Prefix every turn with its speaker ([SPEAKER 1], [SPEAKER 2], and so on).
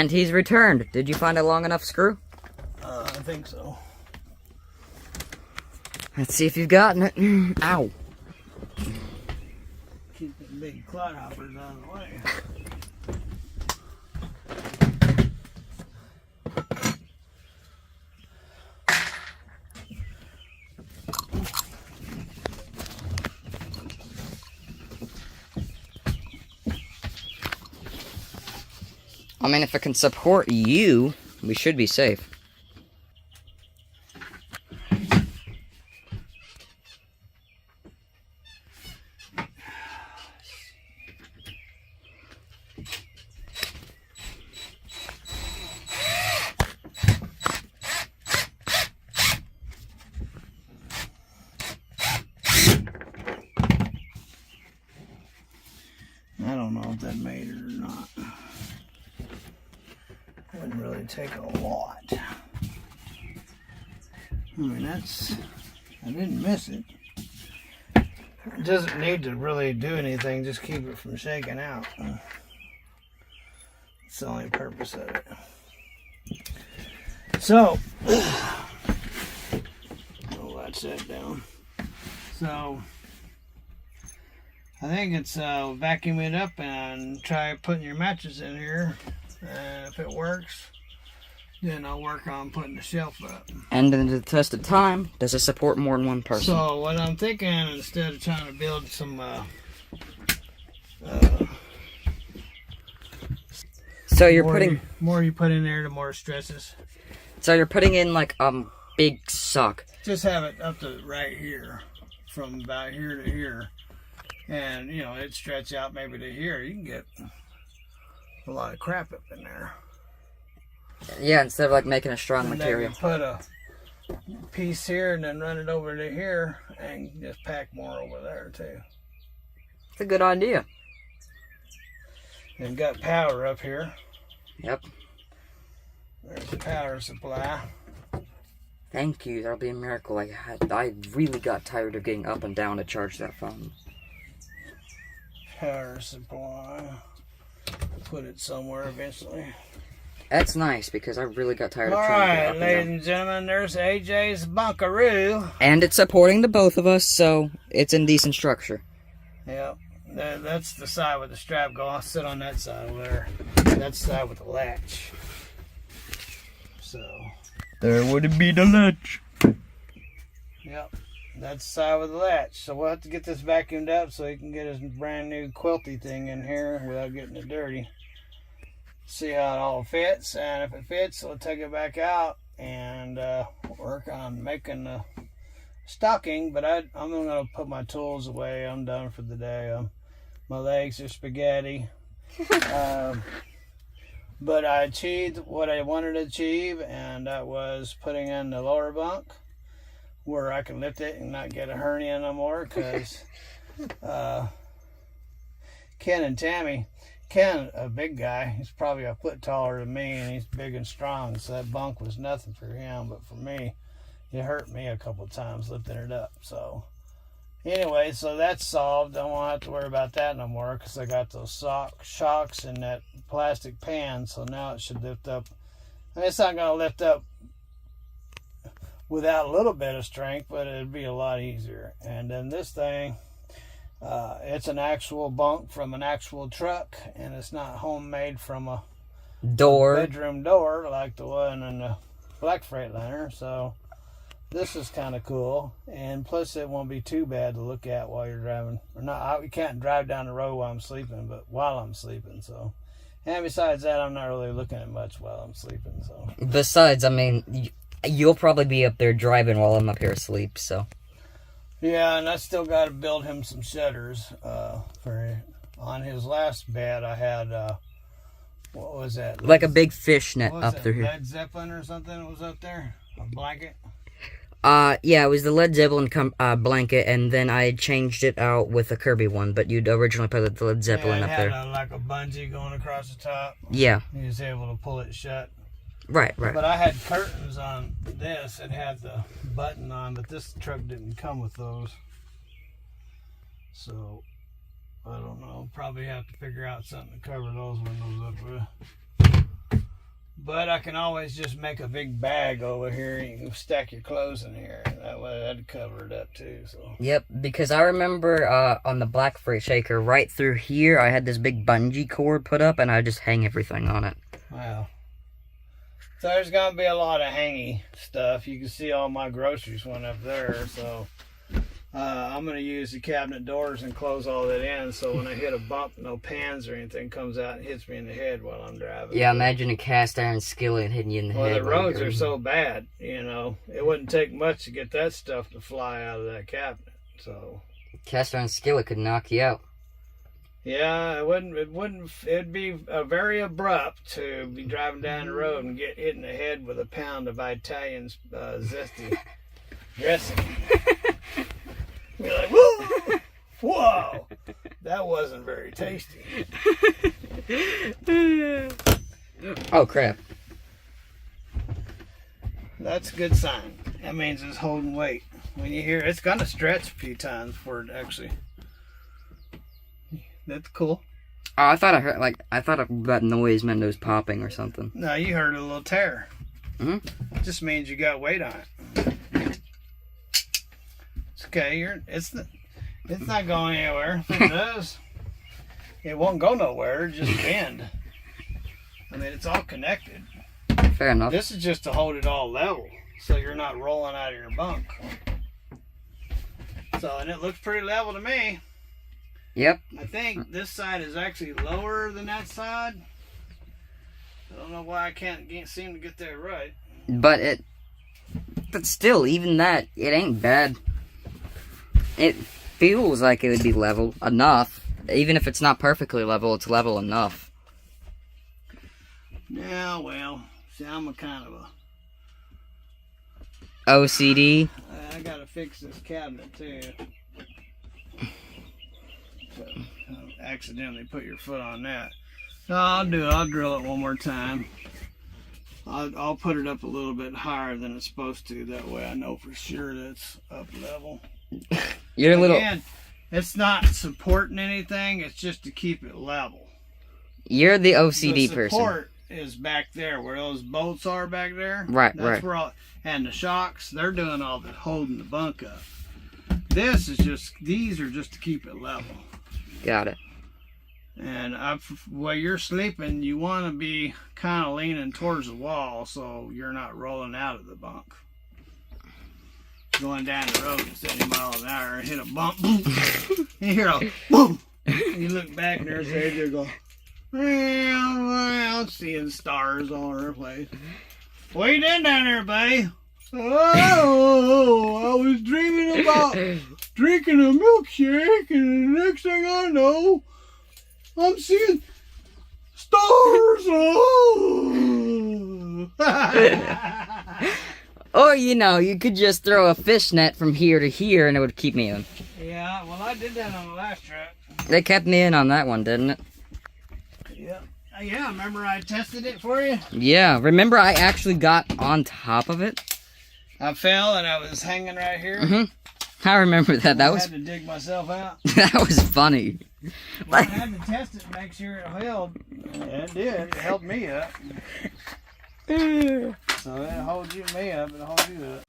[SPEAKER 1] And he's returned. Did you find a long enough screw?
[SPEAKER 2] I think so.
[SPEAKER 1] Let's see if you've gotten it. Ow.
[SPEAKER 2] Keep the big clodhoppers out of the way.
[SPEAKER 1] I mean, if it can support you, we should be safe.
[SPEAKER 2] I don't know if that made it or not. Wouldn't really take a lot. I mean, I didn't miss it. It doesn't need to really do anything, just keep it from shaking out. It's the only purpose of it. So, I'll let that down. So, I think it's vacuum it up and try putting your mattress in here. And if it works, then I'll work on putting the shelf up.
[SPEAKER 1] And in the test of time, does it support more than one person?
[SPEAKER 2] So what I'm thinking, instead of trying to build some
[SPEAKER 1] so you're putting
[SPEAKER 2] more you put in there, the more it stresses.
[SPEAKER 1] So you're putting in like a big sock.
[SPEAKER 2] Just have it up to right here, from about here to here, and you know it stretch out maybe to here. You can get a lot of crap up in there.
[SPEAKER 1] Yeah, instead of like making a strong
[SPEAKER 2] and
[SPEAKER 1] material.
[SPEAKER 2] Then you put a piece here and then run it over to here and just pack more over there too.
[SPEAKER 1] It's a good idea.
[SPEAKER 2] And got power up here.
[SPEAKER 1] Yep.
[SPEAKER 2] There's the power supply.
[SPEAKER 1] Thank you. That'll be a miracle. I really got tired of getting up and down to charge that phone.
[SPEAKER 2] Power supply. Put it somewhere eventually.
[SPEAKER 1] That's nice because I really got tired of
[SPEAKER 2] All
[SPEAKER 1] trying to get
[SPEAKER 2] right,
[SPEAKER 1] up and
[SPEAKER 2] ladies
[SPEAKER 1] down.
[SPEAKER 2] and gentlemen, there's AJ's Bunkaroo.
[SPEAKER 1] And it's supporting the both of us, so it's in decent structure.
[SPEAKER 2] Yep, that's the side with the strap going. I'll sit on that side over there. That's the side with the latch. So
[SPEAKER 1] There would be the latch.
[SPEAKER 2] Yep, that's the side with the latch. So we'll have to get this vacuumed up so he can get his brand new quilty thing in here without getting it dirty. See how it all fits, and if it fits, we'll take it back out and work on making the stocking. But I'm going to put my tools away. I'm done for the day. My legs are spaghetti. But I achieved what I wanted to achieve, and that was putting in the lower bunk where I can lift it and not get a hernia no more, because Ken and Tammy, Ken, a big guy, he's probably a foot taller than me, and he's big and strong, so that bunk was nothing for him. But for me, it hurt me a couple of times lifting it up. So anyway, so that's solved. I won't have to worry about that no more, because I got those shocks in that plastic pan, so now it should lift up. I mean, it's not going to lift up without a little bit of strength, but it'd be a lot easier. And then this thing, it's an actual bunk from an actual truck, and it's not homemade from a bedroom door like the one in the Black Freightliner. So this is kind of cool, and plus it won't be too bad to look at while you're driving. Or not, you can't drive down the road while I'm sleeping, but while I'm sleeping. So, and besides that, I'm not really looking at much while I'm sleeping. So
[SPEAKER 1] besides, I mean, you'll probably be up there driving while I'm up here asleep. So
[SPEAKER 2] yeah, and I still got to build him some shutters. On his last bed, I had what was that?
[SPEAKER 1] Like a big fishnet up through here.
[SPEAKER 2] Led Zeppelin or something was up there. A blanket.
[SPEAKER 1] Yeah, it was the Led Zeppelin blanket, and then I changed it out with a Kirby one, but you'd originally put the Led Zeppelin up there.
[SPEAKER 2] It had like a bungee going across the top.
[SPEAKER 1] Yeah.
[SPEAKER 2] You was able to pull it shut.
[SPEAKER 1] Right.
[SPEAKER 2] But I had curtains on this. It had the button on, but this truck didn't come with those. So, I don't know. Probably have to figure out something to cover those windows up with. But I can always just make a big bag over here and you can stack your clothes in here. That way that'd cover it up too. So.
[SPEAKER 1] Yep, because I remember on the Black Freight Shaker, right through here, I had this big bungee cord put up and I just hang everything on it.
[SPEAKER 2] Wow. So there's going to be a lot of hangy stuff. You can see all my groceries went up there. So I'm going to use the cabinet doors and close all that in. So when I hit a bump, no pans or anything comes out and hits me in the head while I'm driving.
[SPEAKER 1] Yeah, imagine a cast iron skillet hitting you in the head.
[SPEAKER 2] Well, the roads are so bad, you know. It wouldn't take much to get that stuff to fly out of that cabinet. So
[SPEAKER 1] cast iron skillet could knock you out.
[SPEAKER 2] Yeah, it'd be very abrupt to be driving down the road and get hit in the head with a pound of Italian zesty dressing. Be like, whoa, whoa, that wasn't very tasty.
[SPEAKER 1] Oh, crap.
[SPEAKER 2] That's a good sign. That means it's holding weight. When you hear it's going to stretch a few times before it actually... That's cool.
[SPEAKER 1] Oh, I thought that noise meant it was popping or something.
[SPEAKER 2] No, you heard a little tear.
[SPEAKER 1] Mm-hmm.
[SPEAKER 2] It just means you got weight on it. It's okay. It's not going anywhere. If it does, it won't go nowhere. It just bend. I mean, it's all connected.
[SPEAKER 1] Fair enough.
[SPEAKER 2] This is just to hold it all level, so you're not rolling out of your bunk. So, and it looks pretty level to me.
[SPEAKER 1] Yep.
[SPEAKER 2] I think this side is actually lower than that side. I don't know why I can't seem to get that right.
[SPEAKER 1] But still, even that, it ain't bad. It feels like it would be level enough. Even if it's not perfectly level, it's level enough.
[SPEAKER 2] Yeah, well, see, I'm a kind of a...
[SPEAKER 1] OCD?
[SPEAKER 2] I gotta fix this cabinet, too. Accidentally put your foot on that. No, I'll do it. I'll drill it one more time. I'll put it up a little bit higher than it's supposed to. That way I know for sure that's up level.
[SPEAKER 1] You're a little...
[SPEAKER 2] Again, it's not supporting anything. It's just to keep it level.
[SPEAKER 1] You're the OCD
[SPEAKER 2] the
[SPEAKER 1] person.
[SPEAKER 2] support is back there where those bolts are back there.
[SPEAKER 1] Right,
[SPEAKER 2] that's
[SPEAKER 1] right.
[SPEAKER 2] Where and the shocks, they're doing all the holding the bunk up. These are just to keep it level.
[SPEAKER 1] Got it.
[SPEAKER 2] And while you're sleeping, you want to be kind of leaning towards the wall so you're not rolling out of the bunk. Going down the road at 70 miles an hour and hit a bump, boom, you hear a boom. You look back and there's there, you go, well, seeing stars all over the place. What you doing down there, buddy? Oh, I was dreaming about drinking a milkshake, and the next thing I know, I'm seeing stars. Oh.
[SPEAKER 1] Or, you could just throw a fishnet from here to here and it would keep me in.
[SPEAKER 2] Yeah, well, I did that on the last truck.
[SPEAKER 1] They kept me in on that one, didn't it?
[SPEAKER 2] Yeah, remember I tested it for you?
[SPEAKER 1] Yeah, remember I actually got on top of it?
[SPEAKER 2] I fell and I was hanging right here.
[SPEAKER 1] Mm-hmm. I remember that.
[SPEAKER 2] I had to dig myself out.
[SPEAKER 1] That was funny.
[SPEAKER 2] Well, I had to test it and make sure it held. Yeah, it did. It held me up. So it holds me up. It holds you up.